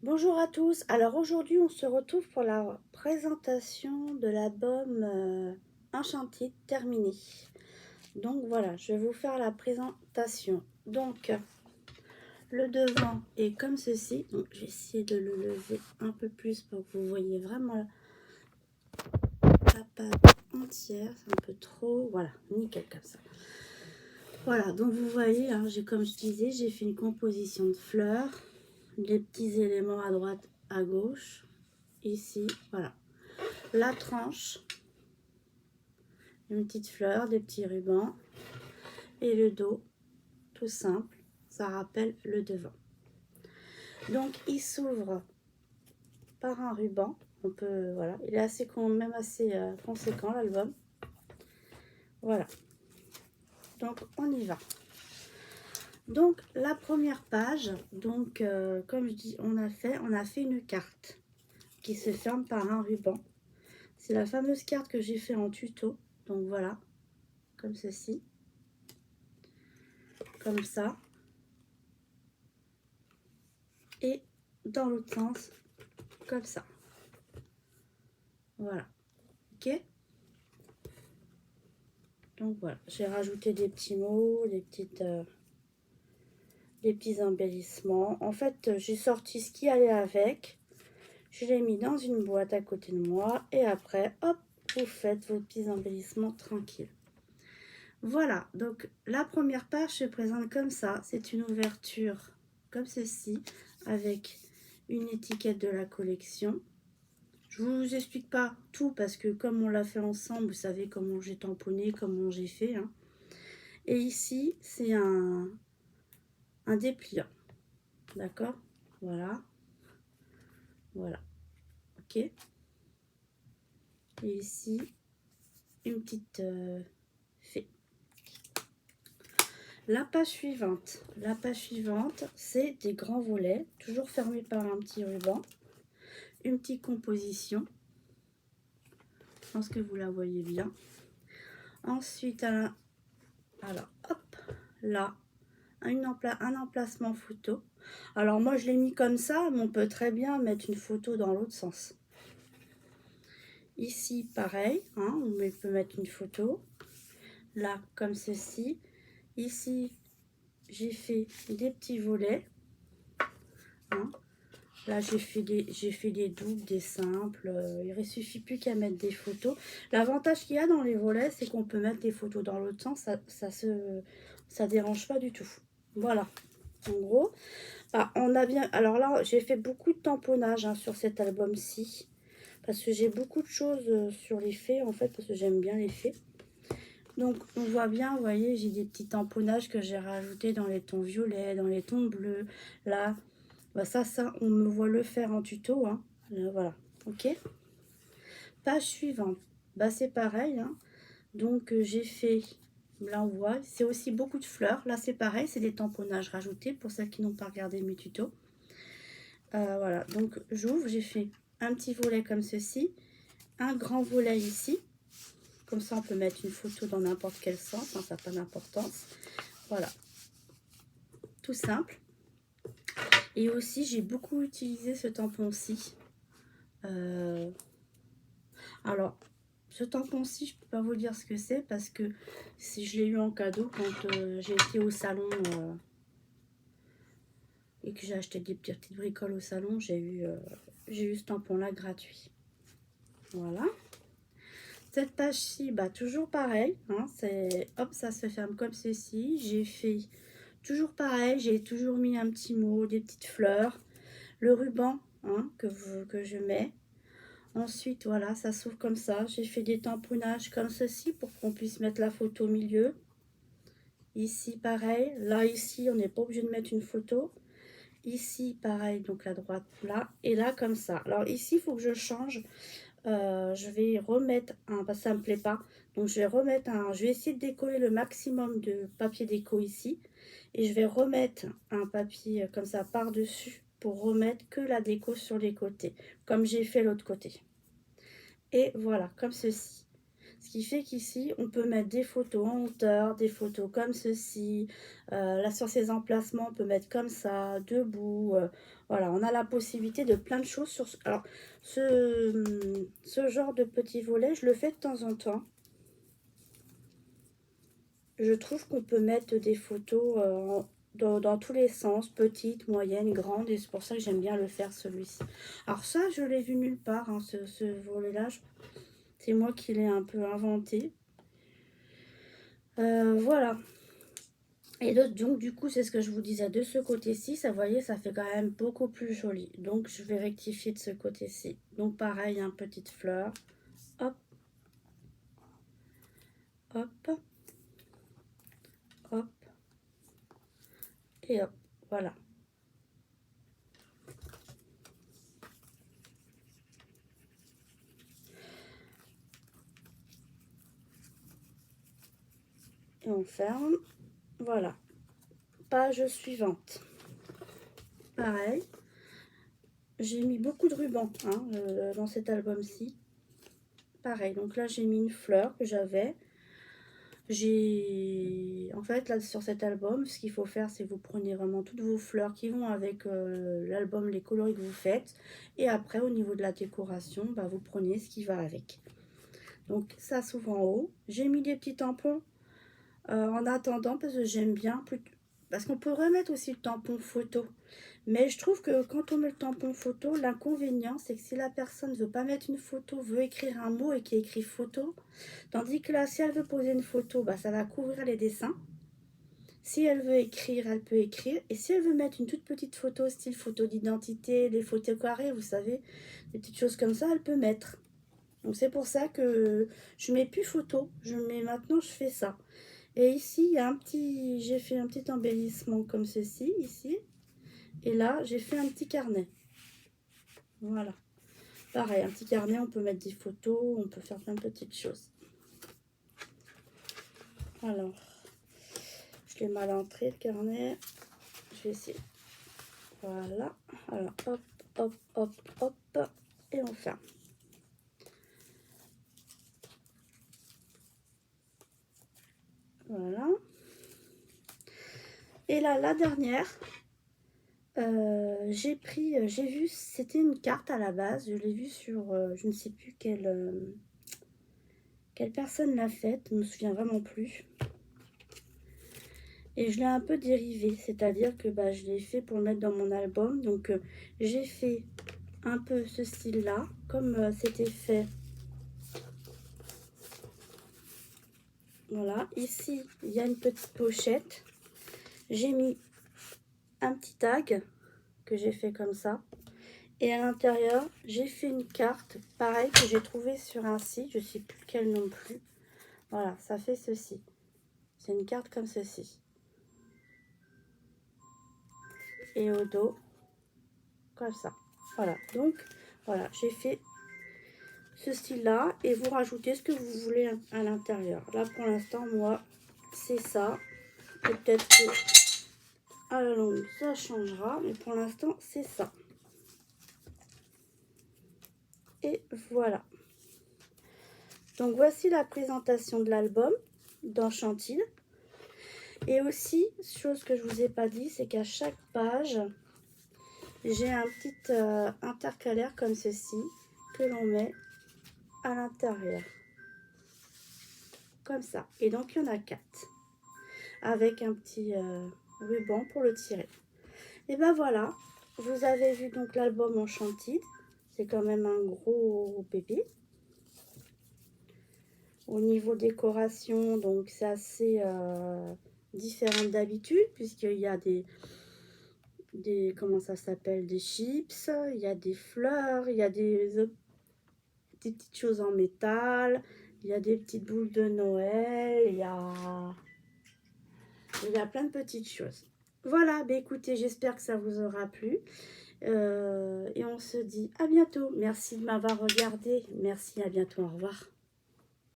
Bonjour à tous. Alors aujourd'hui, on se retrouve pour la présentation de l'album Enchanted terminé. Donc voilà, je vais vous faire la présentation. Donc le devant est comme ceci. Donc je vais essayer de le lever un peu plus pour que vous voyez vraiment la pâte entière. C'est un peu trop. Voilà, nickel comme ça. Voilà, donc vous voyez, hein, comme je disais, j'ai fait une composition de fleurs, des petits éléments à droite, à gauche. Ici, voilà. La tranche, une petite fleur, des petits rubans et le dos, tout simple, ça rappelle le devant. Donc il s'ouvre par un ruban, on peut, voilà, il est assez même assez conséquent l'album. Voilà, donc on y va. Donc la première page, donc comme je dis, on a fait une carte qui se ferme par un ruban. C'est la fameuse carte que j'ai fait en tuto, donc voilà, comme ceci, comme ça. Et dans l'autre sens, comme ça. Voilà. Ok. Donc voilà, j'ai rajouté des petits mots, des petits embellissements. En fait, j'ai sorti ce qui allait avec. Je l'ai mis dans une boîte à côté de moi. Et après, hop, vous faites vos petits embellissements tranquilles. Voilà, donc la première page se présente comme ça. C'est une ouverture comme ceci, avec une étiquette de la collection. Je ne vous explique pas tout parce que comme on l'a fait ensemble, vous savez comment j'ai tamponné, comment j'ai fait. Hein. Et ici, c'est un dépliant. D'accord. Voilà. Voilà. Ok. Et ici, une petite fée. La page suivante. La page suivante, c'est des grands volets, toujours fermés par un petit ruban. Une petite composition. Je pense que vous la voyez bien. Ensuite, alors, hop, là, un emplacement photo. Alors moi je l'ai mis comme ça, mais on peut très bien mettre une photo dans l'autre sens. Ici pareil, hein, on peut mettre une photo. Là comme ceci. Ici j'ai fait des petits volets. Hein. Là j'ai fait des doubles, des simples. Il ne suffit plus qu'à mettre des photos. L'avantage qu'il y a dans les volets, c'est qu'on peut mettre des photos dans l'autre sens. Ça dérange pas du tout. Voilà. En gros, bah, on a bien. Alors là, j'ai fait beaucoup de tamponnage hein, sur cet album-ci. Parce que j'ai beaucoup de choses sur les fées, en fait, parce que j'aime bien les fées. Donc, on voit bien, vous voyez, j'ai des petits tamponnages que j'ai rajoutés dans les tons violets, dans les tons bleus. Là, bah ça, on me voit le faire en tuto. Hein. Voilà, ok. Page suivante, bah c'est pareil. Hein. Donc, j'ai fait, là on voit, c'est aussi beaucoup de fleurs. Là, c'est pareil, c'est des tamponnages rajoutés pour celles qui n'ont pas regardé mes tutos. Voilà, donc j'ouvre, j'ai fait un petit volet comme ceci, un grand volet ici. Comme ça, on peut mettre une photo dans n'importe quel sens, hein, ça n'a pas d'importance. Voilà, tout simple. Et aussi, j'ai beaucoup utilisé ce tampon-ci. Alors, ce tampon-ci, je ne peux pas vous dire ce que c'est parce que je l'ai eu en cadeau quand j'ai été au salon et que j'ai acheté des petites bricoles au salon. J'ai eu ce tampon-là gratuit. Voilà. Cette page-ci, bah, toujours pareil. Hein, hop, ça se ferme comme ceci. J'ai fait toujours pareil. J'ai toujours mis un petit mot, des petites fleurs. Le ruban hein, que je mets. Ensuite, voilà, ça s'ouvre comme ça. J'ai fait des tamponnages comme ceci pour qu'on puisse mettre la photo au milieu. Ici, pareil. Là, ici, on n'est pas obligé de mettre une photo. Ici, pareil, donc la droite là. Et là, comme ça. Alors ici, il faut que je change. Je vais remettre un, parce que ça ne me plaît pas. Donc, je vais essayer de décoller le maximum de papier déco ici. Et je vais remettre un papier comme ça par-dessus pour remettre que la déco sur les côtés. Comme j'ai fait l'autre côté. Et voilà, comme ceci. Ce qui fait qu'ici, on peut mettre des photos en hauteur, des photos comme ceci. Là, sur ces emplacements, on peut mettre comme ça, debout. Voilà, on a la possibilité de plein de choses. Alors, ce genre de petit volet, je le fais de temps en temps. Je trouve qu'on peut mettre des photos dans tous les sens, petites, moyennes, grandes, et c'est pour ça que j'aime bien le faire celui-ci. Alors ça, je l'ai vu nulle part, hein, ce volet-là. C'est moi qui l'ai un peu inventé. Voilà. Et donc du coup, c'est ce que je vous disais de ce côté-ci. Ça, vous voyez, ça fait quand même beaucoup plus joli. Donc je vais rectifier de ce côté-ci. Donc pareil, une petite fleur. Hop. Hop. Hop. Et hop. Voilà. Et on ferme. Voilà. Page suivante. Pareil. J'ai mis beaucoup de rubans hein, dans cet album-ci. Pareil. Donc là, j'ai mis une fleur que j'avais. En fait, là, sur cet album, ce qu'il faut faire, c'est vous prenez vraiment toutes vos fleurs qui vont avec l'album, les coloris que vous faites. Et après, au niveau de la décoration, bah, vous prenez ce qui va avec. Donc, ça s'ouvre en haut. J'ai mis des petits tampons en attendant parce que j'aime bien. Parce qu'on peut remettre aussi le tampon photo. Mais je trouve que quand on met le tampon photo, l'inconvénient, c'est que si la personne ne veut pas mettre une photo, veut écrire un mot et qui écrit photo, tandis que là, si elle veut poser une photo, bah, ça va couvrir les dessins. Si elle veut écrire, elle peut écrire. Et si elle veut mettre une toute petite photo, style photo d'identité, des photos carrées, vous savez, des petites choses comme ça, elle peut mettre. Donc c'est pour ça que je mets plus photo. Maintenant, je fais ça. Et ici, il y a j'ai fait un petit embellissement comme ceci, ici. Et là, j'ai fait un petit carnet. Voilà. Pareil, un petit carnet, on peut mettre des photos, on peut faire plein de petites choses. Alors, je l'ai mal entré le carnet. Je vais essayer. Voilà. Alors, hop, hop, hop, hop. Et on ferme. Voilà. Et là, la dernière, j'ai vu, c'était une carte à la base. Je l'ai vue sur, je ne sais plus quelle personne l'a faite. Je ne me souviens vraiment plus. Et je l'ai un peu dérivé, c'est-à-dire que bah, je l'ai fait pour le mettre dans mon album. Donc j'ai fait un peu ce style-là, comme c'était fait. Voilà, ici, il y a une petite pochette. J'ai mis un petit tag que j'ai fait comme ça. Et à l'intérieur, j'ai fait une carte, pareil, que j'ai trouvé sur un site. Je ne sais plus lequel non plus. Voilà, ça fait ceci. C'est une carte comme ceci. Et au dos, comme ça. Voilà, donc, voilà, j'ai fait ce style-là. Et vous rajoutez ce que vous voulez à l'intérieur. Là, pour l'instant, moi, c'est ça. Peut-être que à la longue, ça changera. Mais pour l'instant, c'est ça. Et voilà. Donc, voici la présentation de l'album d'Enchantide. Et aussi, chose que je vous ai pas dit, c'est qu'à chaque page, j'ai un petit intercalaire comme ceci que l'on met à l'intérieur. Comme ça. Et donc, il y en a 4. Avec un petit ruban pour le tirer. Et ben voilà. Vous avez vu donc l'album Enchantide. C'est quand même un gros bébé. Au niveau décoration, donc c'est assez différent d'habitude, puisqu'il y a comment ça s'appelle, des chips, il y a des fleurs, il y a des petites choses en métal, il y a des petites boules de Noël, il y a plein de petites choses. Voilà, bah écoutez, j'espère que ça vous aura plu. Et on se dit à bientôt. Merci de m'avoir regardé. Merci, à bientôt, au revoir.